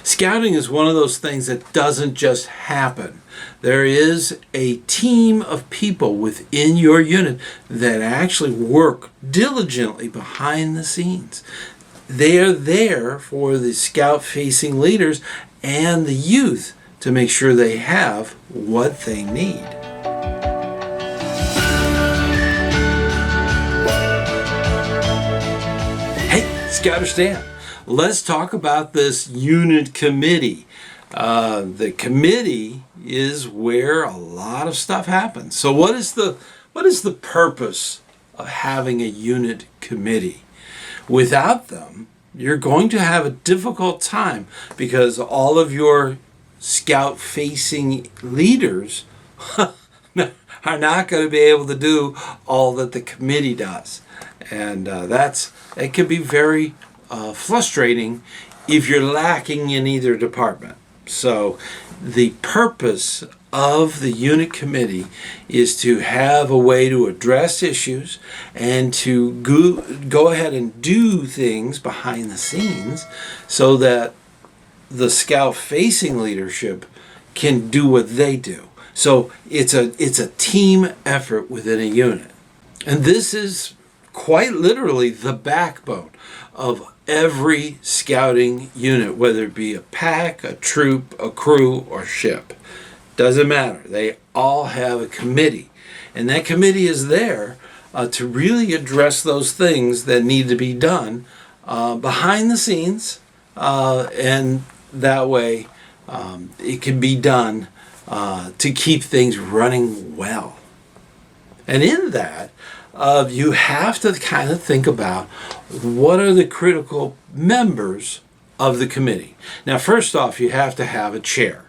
Scouting is one of those things that doesn't just happen. There is a team of people within your unit that actually work diligently behind the scenes. They are there for the scout-facing leaders and the youth to make sure they have what they need. Hey, ScouterStan, let's talk about this unit committee. The committee is where a lot of stuff happens. So what is the purpose of having a unit committee? Without them, you're going to have a difficult time because all of your scout-facing leaders are not going to be able to do all that the committee does. And it can be very frustrating if you're lacking in either department. So the purpose of the unit committee is to have a way to address issues and to go ahead and do things behind the scenes so that the scout-facing leadership can do what they do. So it's a team effort within a unit. And this is quite literally the backbone of every scouting unit, whether it be a pack, a troop, a crew, or ship. Doesn't matter. They all have a committee. And that committee is there to really address those things that need to be done behind the scenes. And that way it can be done to keep things running well. And in that, you have to kind of think about what are the critical members of the committee. Now, first off, you have to have a chair.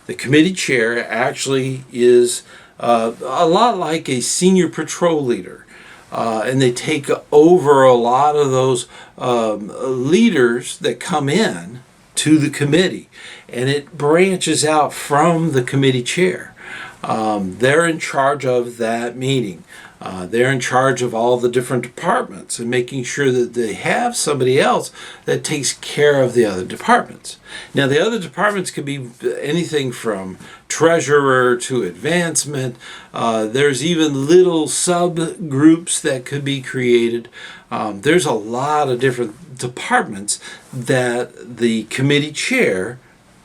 The committee chair actually is a lot like a senior patrol leader. And they take over a lot of those leaders that come in to the committee. And it branches out from the committee chair. They're in charge of that meeting. They're in charge of all the different departments and making sure that they have somebody else that takes care of the other departments. Now, the other departments could be anything from treasurer to advancement. There's even little subgroups that could be created. There's a lot of different departments that the committee chair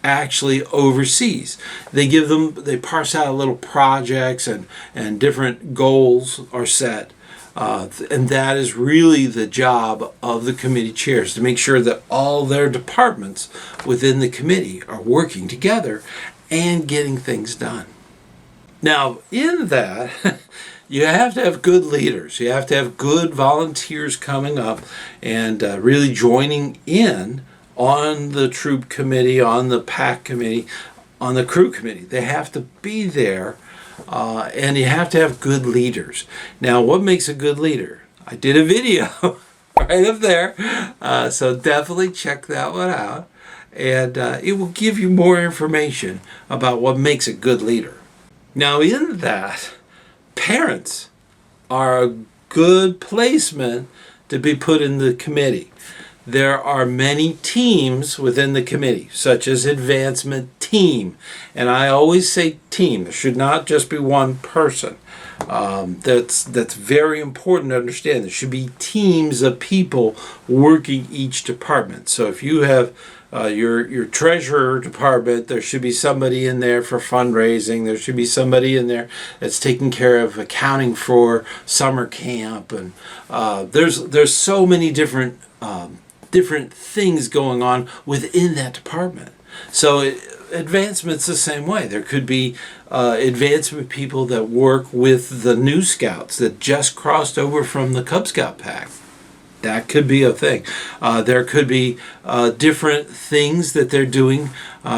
actually oversees. They parse out little projects and different goals are set. And that is really the job of the committee chairs, to make sure that all their departments within the committee are working together and getting things done. Now, in that, you have to have good leaders. You have to have good volunteers coming up and really joining in on the troop committee, on the pack committee, on the crew committee. They have to be there, and you have to have good leaders. Now, what makes a good leader? I did a video right up there, so definitely check that one out, and it will give you more information about what makes a good leader. Now, in that, parents are a good placement to be put in the committee. There are many teams within the committee, such as advancement team. And I always say team. There should not just be one person. That's very important to understand. There should be teams of people working each department. So if you have your treasurer department, there should be somebody in there for fundraising. There should be somebody in there that's taking care of accounting for summer camp. And there's so many different things going on within that department. So advancement's the same way. There could be advancement people that work with the new scouts that just crossed over from the Cub Scout pack. That could be a thing. There could be different things that they're doing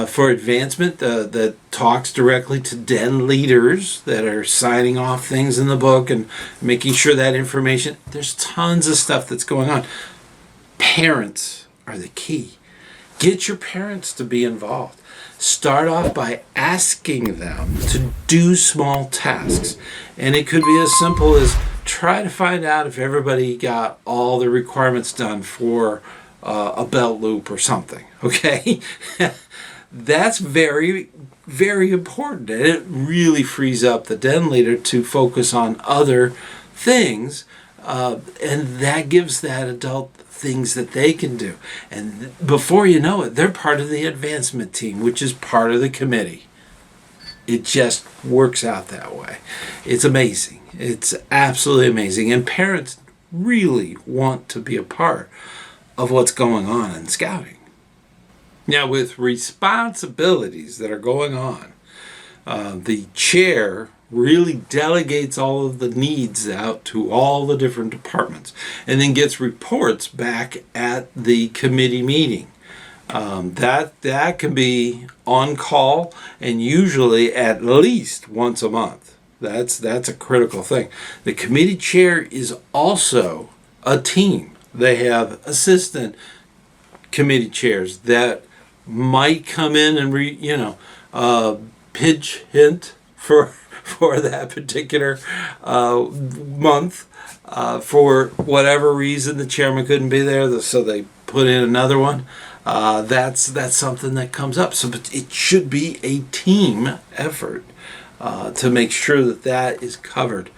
for advancement that talks directly to den leaders that are signing off things in the book and making sure that information. There's tons of stuff that's going on. Parents are the key. Get your parents to be involved. Start off by asking them to do small tasks. And it could be as simple as try to find out if everybody got all the requirements done for a belt loop or something, okay? That's very, very important. And it really frees up the den leader to focus on other things. And that gives that adult things that they can do. And before you know it, they're part of the advancement team, which is part of the committee. It just works out that way. It's amazing. It's absolutely amazing. And parents really want to be a part of what's going on in scouting. Now, with responsibilities that are going on, the chair really delegates all of the needs out to all the different departments and then gets reports back at the committee meeting. That can be on call and usually at least once a month. That's a critical thing. The committee chair is also a team. They have assistant committee chairs that might come in and pitch hint for that particular month. For whatever reason, the chairman couldn't be there, so they put in another one. That's something that comes up. So it should be a team effort to make sure that is covered.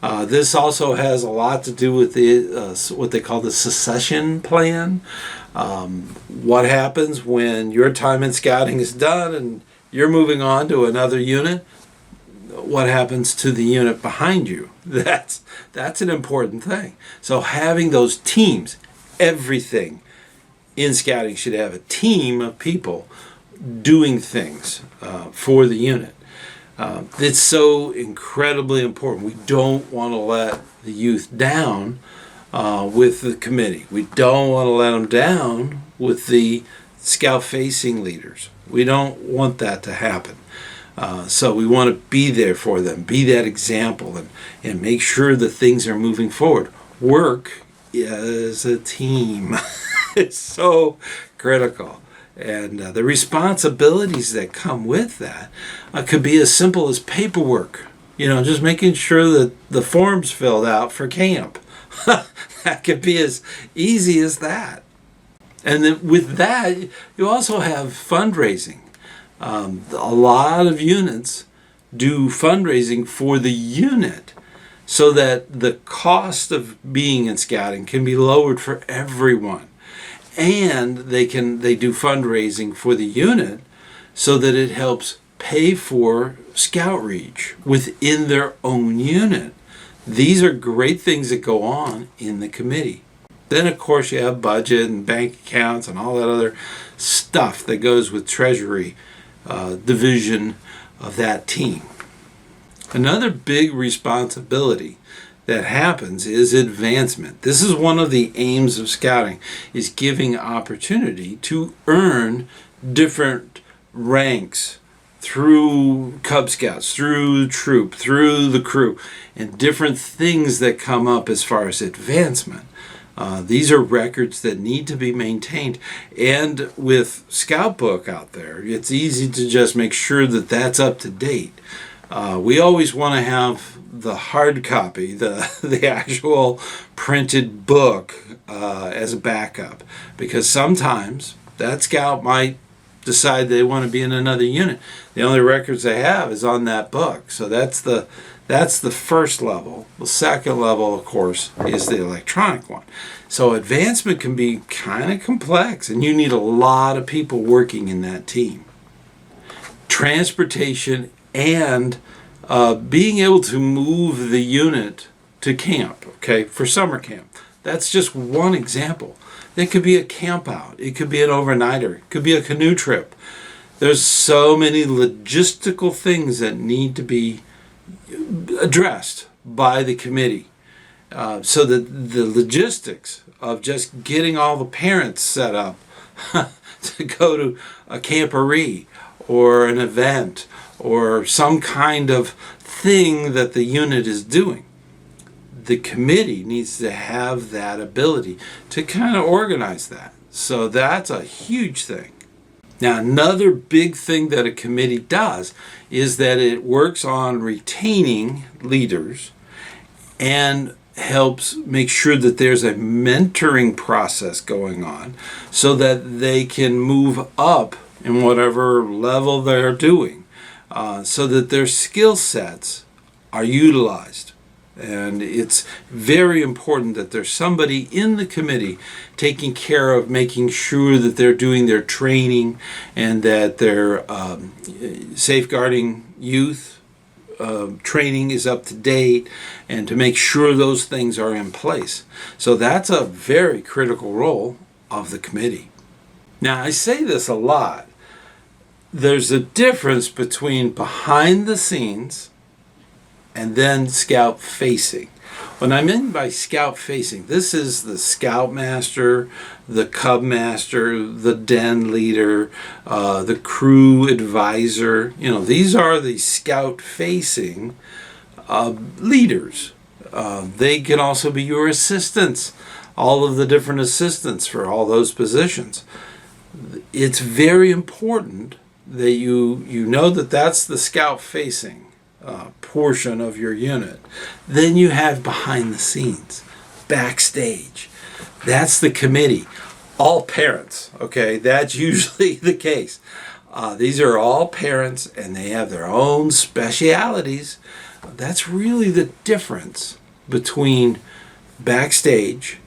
This also has a lot to do with the what they call the succession plan. What happens when your time in scouting is done and you're moving on to another unit? What happens to the unit behind you? That's an important thing. So having those teams, everything in scouting should have a team of people doing things for the unit. It's so incredibly important. We don't want to let the youth down with the committee. We don't want to let them down with the scout-facing leaders. We don't want that to happen. So we want to be there for them, be that example, and make sure that things are moving forward. Work as a team. It's so critical. And the responsibilities that come with that could be as simple as paperwork. Just making sure that the form's filled out for camp. That could be as easy as that. And then with that, you also have fundraising. A lot of units do fundraising for the unit so that the cost of being in scouting can be lowered for everyone. And they do fundraising for the unit so that it helps pay for scout reach within their own unit. These are great things that go on in the committee. Then, of course, you have budget and bank accounts and all that other stuff that goes with treasury division of that team. Another big responsibility that happens is advancement. This is one of the aims of scouting, is giving opportunity to earn different ranks through Cub Scouts, through the troop, through the crew, and different things that come up as far as advancement. These are records that need to be maintained. And with Scout Book out there, it's easy to just make sure that that's up to date. We always want to have the hard copy, the actual printed book as a backup, because sometimes that scout might decide they want to be in another unit. The only records they have is on that book. So that's the first level. The second level, of course, is the electronic one. So advancement can be kind of complex, and you need a lot of people working in that team. Transportation and being able to move the unit to camp, okay, for summer camp. That's just one example. It could be a camp out. It could be an overnighter. It could be a canoe trip. There's so many logistical things that need to be addressed by the committee. So that the logistics of just getting all the parents set up to go to a camporee or an event or some kind of thing that the unit is doing. The committee needs to have that ability to kind of organize that. So that's a huge thing. Now, another big thing that a committee does is that it works on retaining leaders and helps make sure that there's a mentoring process going on so that they can move up in whatever level they're doing, so that their skill sets are utilized. And it's very important that there's somebody in the committee taking care of making sure that they're doing their training and that they're safeguarding youth training is up to date, and to make sure those things are in place. So that's a very critical role of the committee. Now, I say this a lot. There's a difference between behind the scenes and then scout facing. What I mean by scout facing, this is the Scoutmaster, the Cubmaster, the den leader, the crew advisor. These are the scout facing leaders. They can also be your assistants, all of the different assistants for all those positions. It's very important that you know that that's the scout facing portion of your unit. Then you have behind the scenes, backstage. That's the committee. All parents, okay? That's usually the case. These are all parents, and they have their own specialities. That's really the difference between backstage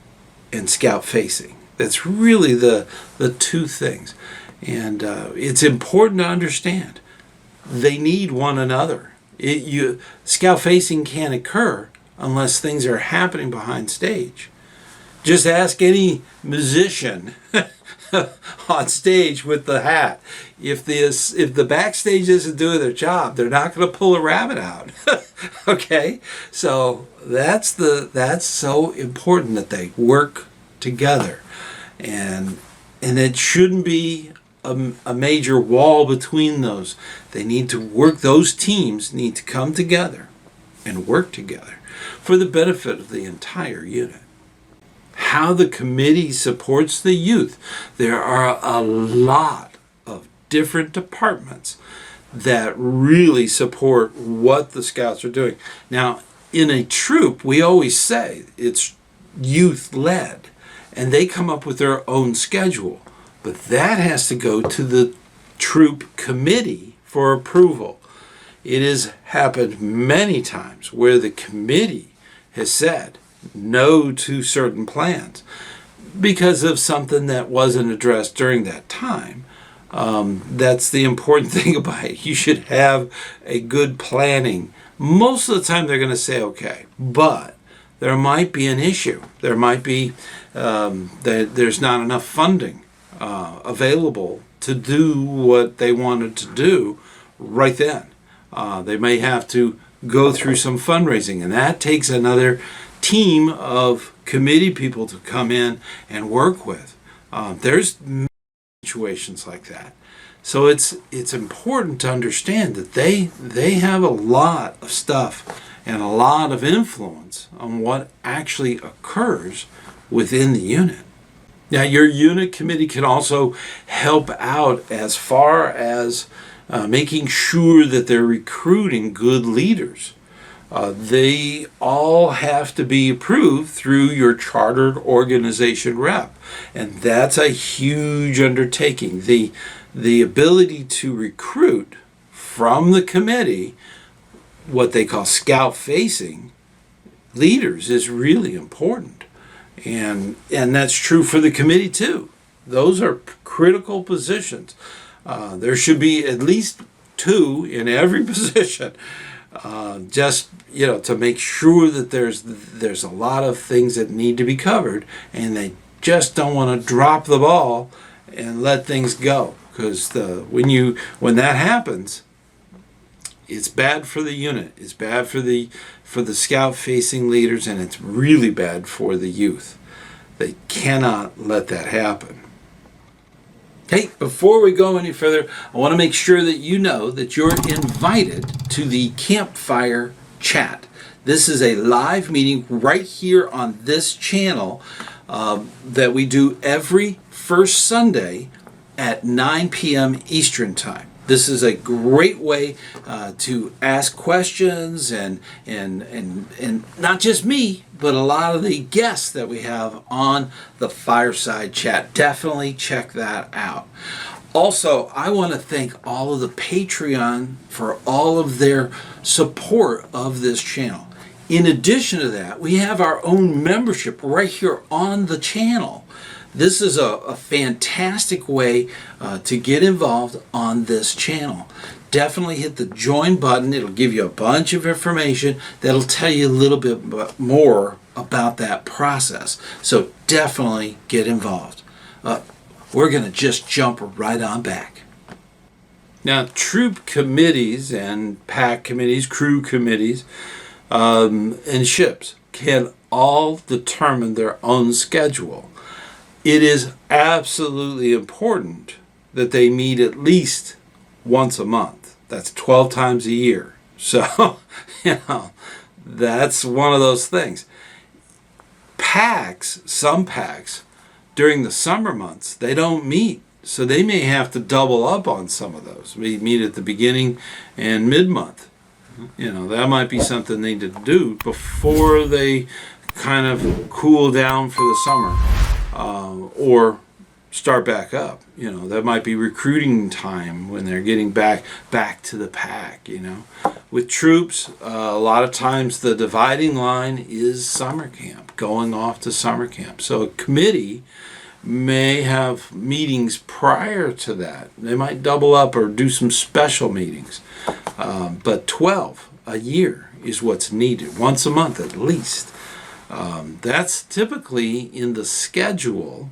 and scout facing. That's really the two things. And it's important to understand they need one another. Scout facing can't occur unless things are happening behind stage. Just ask any musician on stage with the hat. If the backstage isn't doing their job, they're not going to pull a rabbit out. Okay, so that's so important that they work together, and it shouldn't be a major wall between those. They need to work. Those teams need to come together and work together for the benefit of the entire unit. How the committee supports the youth. There are a lot of different departments that really support what the scouts are doing. Now, in a troop, we always say it's youth-led, and they come up with their own schedule. But that has to go to the troop committee for approval. It has happened many times where the committee has said no to certain plans because of something that wasn't addressed during that time. That's the important thing about it. You should have a good planning. Most of the time they're going to say okay, but there might be an issue. There might be that there's not enough funding available to do what they wanted to do right then. They may have to go through some fundraising, and that takes another team of committee people to come in and work with. There's situations like that. So it's important to understand that they have a lot of stuff and a lot of influence on what actually occurs within the unit. Now, your unit committee can also help out as far as making sure that they're recruiting good leaders. They all have to be approved through your chartered organization rep, and that's a huge undertaking. The ability to recruit from the committee what they call scout-facing leaders is really important. And that's true for the committee too. Those are critical positions. There should be at least 2 in every position, just to make sure that there's a lot of things that need to be covered, and they just don't want to drop the ball and let things go, because when that happens, it's bad for the unit. It's bad for the scout-facing leaders, and it's really bad for the youth. They cannot let that happen. Hey, before we go any further, I want to make sure that you know that you're invited to the campfire chat. This is a live meeting right here on this channel that we do every first Sunday at 9 p.m. Eastern Time. This is a great way to ask questions and not just me, but a lot of the guests that we have on the Fireside Chat. Definitely check that out. Also, I want to thank all of the Patreon for all of their support of this channel. In addition to that, we have our own membership right here on the channel. This is a fantastic way to get involved on this channel. Definitely hit the join button. It'll give you a bunch of information that'll tell you a little bit more about that process. So definitely get involved. We're going to just jump right on back. Now, troop committees and pack committees, crew committees, and ships can all determine their own schedule. It is absolutely important that they meet at least once a month. That's 12 times a year. So, that's one of those things. Packs, some packs, during the summer months, they don't meet. So they may have to double up on some of those. We meet at the beginning and mid-month. That might be something they need to do before they kind of cool down for the summer. Or start back up. That might be recruiting time when they're getting back to the pack. With troops, a lot of times the dividing line is summer camp, going off to summer camp. So a committee may have meetings prior to that. They might double up or do some special meetings. But 12 a year is what's needed, once a month at least. That's typically in the schedule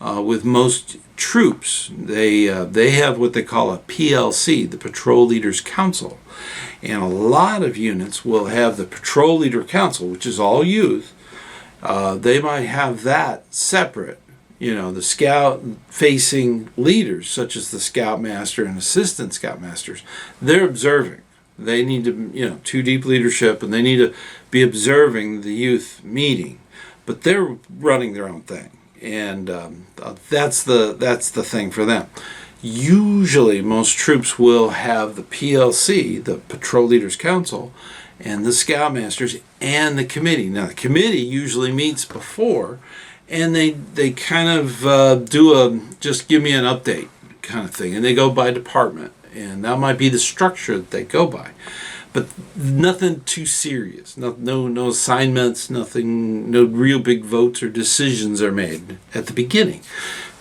with most troops. They have what they call a PLC, the Patrol Leaders Council. And a lot of units will have the Patrol Leader Council, which is all youth. They might have that separate. The scout-facing leaders, such as the Scoutmaster and assistant Scoutmasters, they're observing. They need to, two deep leadership, and they need to be observing the youth meeting. But they're running their own thing, and that's the thing for them. Usually, most troops will have the PLC, the Patrol Leaders Council, and the Scoutmasters and the committee. Now, the committee usually meets before, and they kind of do a just give me an update kind of thing, and they go by department, and that might be the structure that they go by. But nothing too serious. No assignments, nothing, no real big votes or decisions are made at the beginning.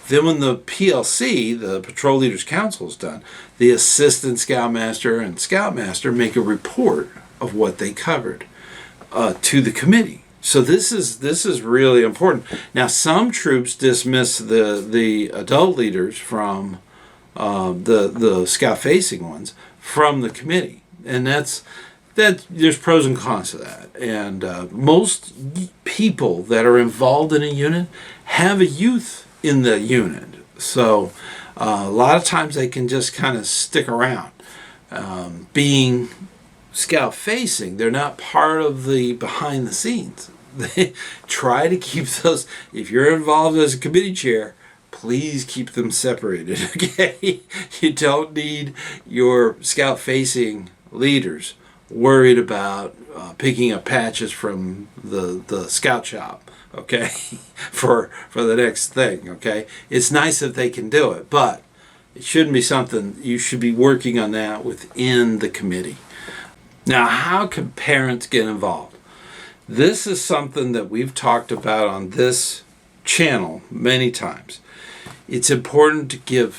Then when the PLC, the Patrol Leaders Council, is done, the Assistant Scoutmaster and Scoutmaster make a report of what they covered to the committee. So this is really important. Now, some troops dismiss the adult leaders from the scout-facing ones from the committee, and that there's pros and cons to that. And most people that are involved in a unit have a youth in the unit, so a lot of times they can just kind of stick around. Being scout-facing, they're not part of the behind the scenes. They try to keep those. If you're involved as a committee chair, please keep them separated, okay? You don't need your scout-facing leaders worried about picking up patches from the scout shop, okay, for the next thing, okay? It's nice that they can do it, but it shouldn't be something, you should be working on that within the committee. Now, how can parents get involved? This is something that we've talked about on this channel many times. It's important to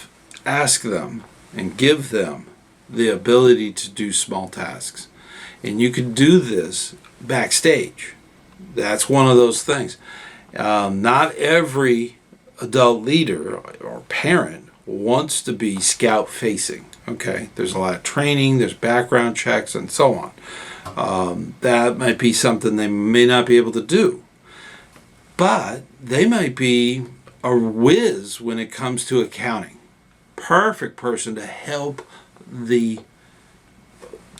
ask them and give them the ability to do small tasks. And you can do this backstage. That's one of those things. Not every adult leader or parent wants to be scout facing. Okay, there's a lot of training, there's background checks, and so on. That might be something they may not be able to do. But they might be a whiz when it comes to accounting. Perfect person to help the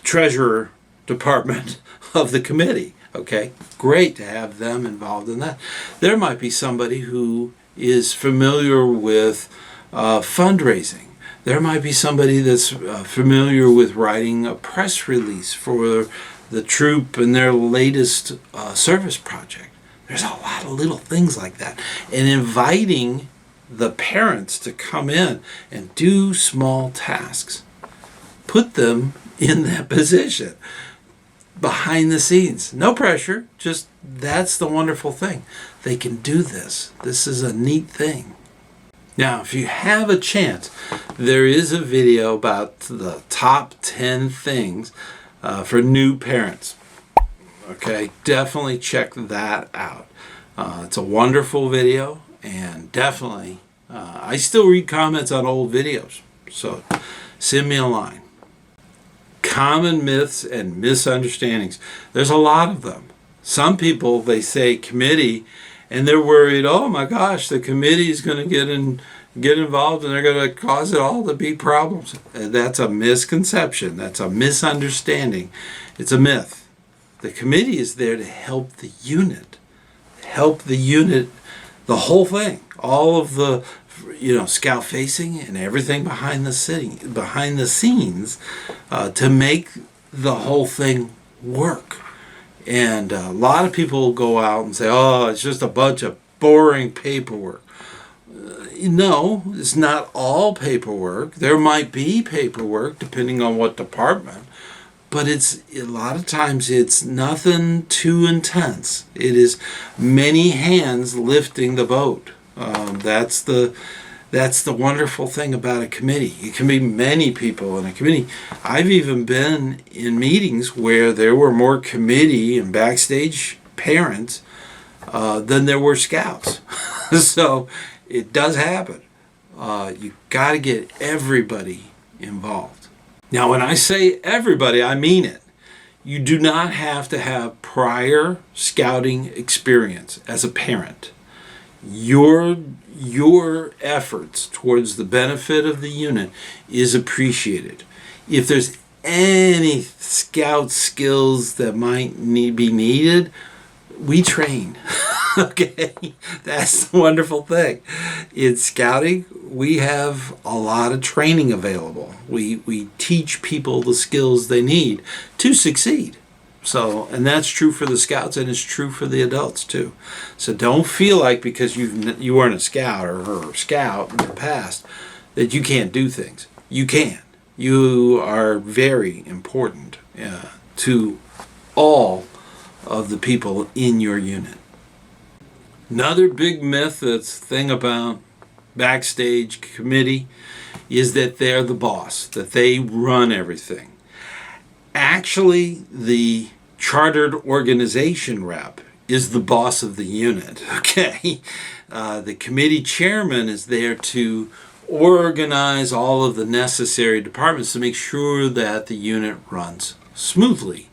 treasurer department of the committee. Okay, great to have them involved in that. There might be somebody who is familiar with fundraising. There might be somebody that's familiar with writing a press release for the troop and their latest service project. There's a lot of little things like that. And inviting the parents to come in and do small tasks. Put them in that position. Behind the scenes. No pressure. Just that's the wonderful thing. They can do this. This is a neat thing. Now, if you have a chance, there is a video about the top 10 things for new parents. Okay, definitely check that out. It's a wonderful video, and definitely, I still read comments on old videos, so send me a line. Common myths and misunderstandings. There's a lot of them. Some people, they say committee, and they're worried, oh my gosh, the committee is going to get involved and they're going to cause it all to be problems. And that's a misconception. That's a misunderstanding. It's a myth. The committee is there to help the unit. Help the unit, the whole thing. All of the, scout facing and everything behind the scenes to make the whole thing work. And a lot of people go out and say, oh, it's just a bunch of boring paperwork. No, it's not all paperwork. There might be paperwork depending on what department, but it's a lot of times it's nothing too intense. It is many hands lifting the boat. That's the wonderful thing about a committee. It can be many people in a committee. I've even been in meetings where there were more committee and backstage parents than there were scouts. So it does happen. You got to get everybody involved. Now, when I say everybody, I mean it. You do not have to have prior scouting experience as a parent. Your efforts towards the benefit of the unit is appreciated. If there's any scout skills that might be needed, we train. Okay, that's the wonderful thing. In scouting, we have a lot of training available. We teach people the skills they need to succeed. So, and that's true for the scouts, and it's true for the adults too. So don't feel like because you weren't a scout or a scout in the past that you can't do things. You can. You are very important to all of the people in your unit. Another big myth that's thing about Backstage committee is that they're the boss, that they run everything. Actually, the chartered organization rep is the boss of the unit, okay? The committee chairman is there to organize all of the necessary departments to make sure that the unit runs smoothly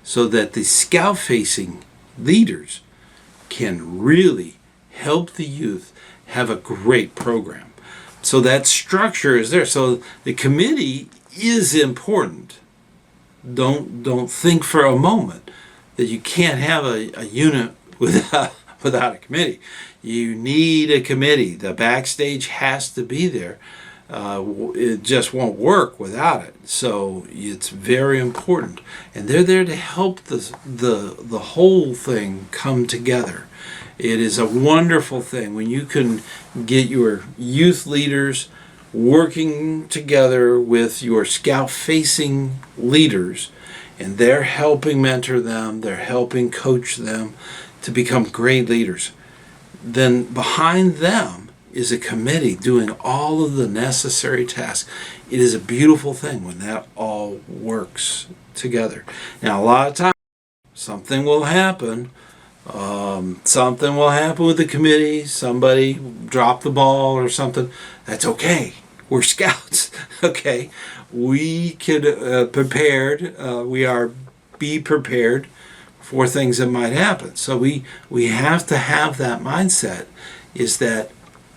so that the scout-facing leaders can really help the youth have a great program. So that structure is there. So the committee is important. Don't think for a moment that you can't have a unit without a committee. You need a committee. The Backstage has to be there. It just won't work without it. So it's very important, and they're there to help the whole thing come together. It is a wonderful thing when you can get your youth leaders working together with your scout-facing leaders, and they're helping mentor them, they're helping coach them to become great leaders. Then behind them is a committee doing all of the necessary tasks. It is a beautiful thing when that all works together. Now, a lot of times, something will happen. Something will happen with the committee. Somebody dropped the ball or something. That's okay. We're scouts. Okay, we can be prepared for things that might happen. So we have to have that mindset. Is that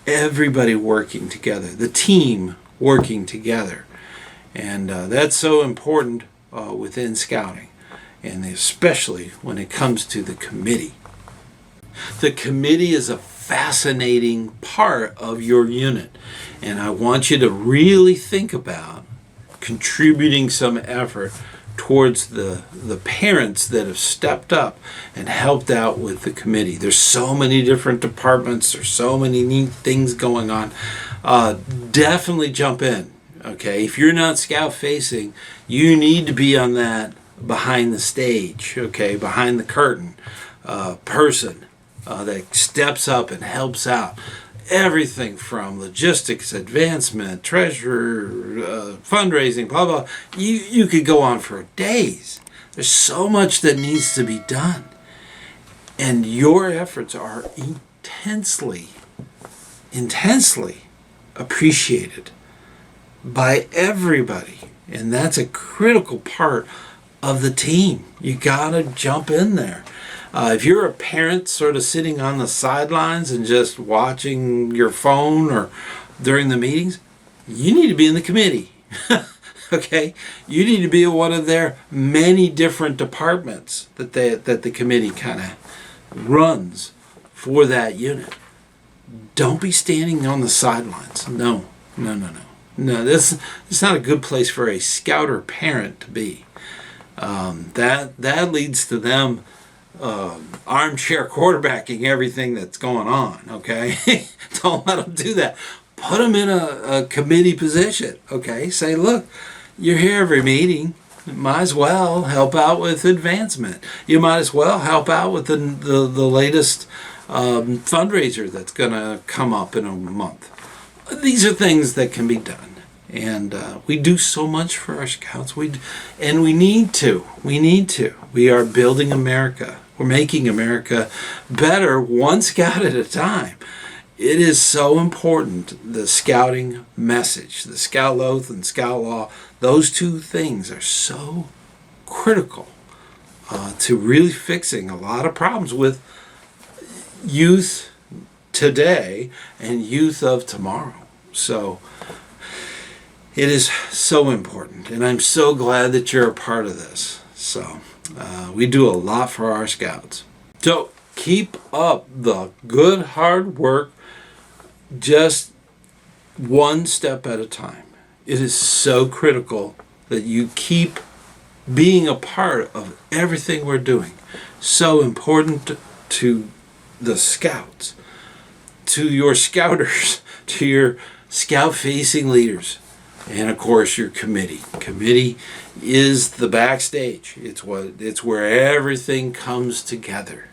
everybody working together, the team working together, and that's so important within scouting, and especially when it comes to the committee. The committee is a fascinating part of your unit. And I want you to really think about contributing some effort towards the parents that have stepped up and helped out with the committee. There's so many different departments. There's so many neat things going on. Definitely jump in. Okay, if you're not scout facing, you need to be on that behind the stage, okay, behind the curtain person that steps up and helps out. Everything from logistics, advancement, treasurer, fundraising, blah, blah. You could go on for days. There's so much that needs to be done. And your efforts are intensely appreciated by everybody. And that's a critical part of the team. You gotta jump in there. If you're a parent sort of sitting on the sidelines and just watching your phone or during the meetings, you need to be in the committee. Okay? You need to be in one of their many different departments that the committee kind of runs for that unit. Don't be standing on the sidelines. No. This is not a good place for a scouter parent to be. That leads to them armchair quarterbacking everything that's going on, okay? Don't let them do that. Put them in a committee position, okay? Say, look, you're here every meeting. You might as well help out with advancement. You might as well help out with the latest fundraiser that's going to come up in a month. These are things that can be done. And we do so much for our scouts. We need to. We are building America. We're making America better one scout at a time. It is so important, the scouting message, the scout oath and scout law. Those two things are so critical to really fixing a lot of problems with youth today and youth of tomorrow. So it is so important, and I'm so glad that you're a part of this. So we do a lot for our scouts. So keep up the good hard work, just one step at a time. It is so critical that you keep being a part of everything we're doing. So important to the scouts, to your scouters, to your scout-facing leaders, and of course your committee. Committee is the backstage. It's where everything comes together.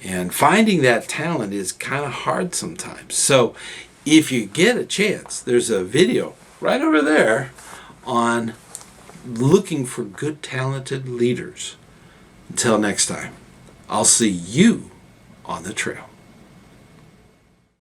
And finding that talent is kind of hard sometimes. So if you get a chance, there's a video right over there on looking for good, talented leaders. Until next time, I'll see you on the trail.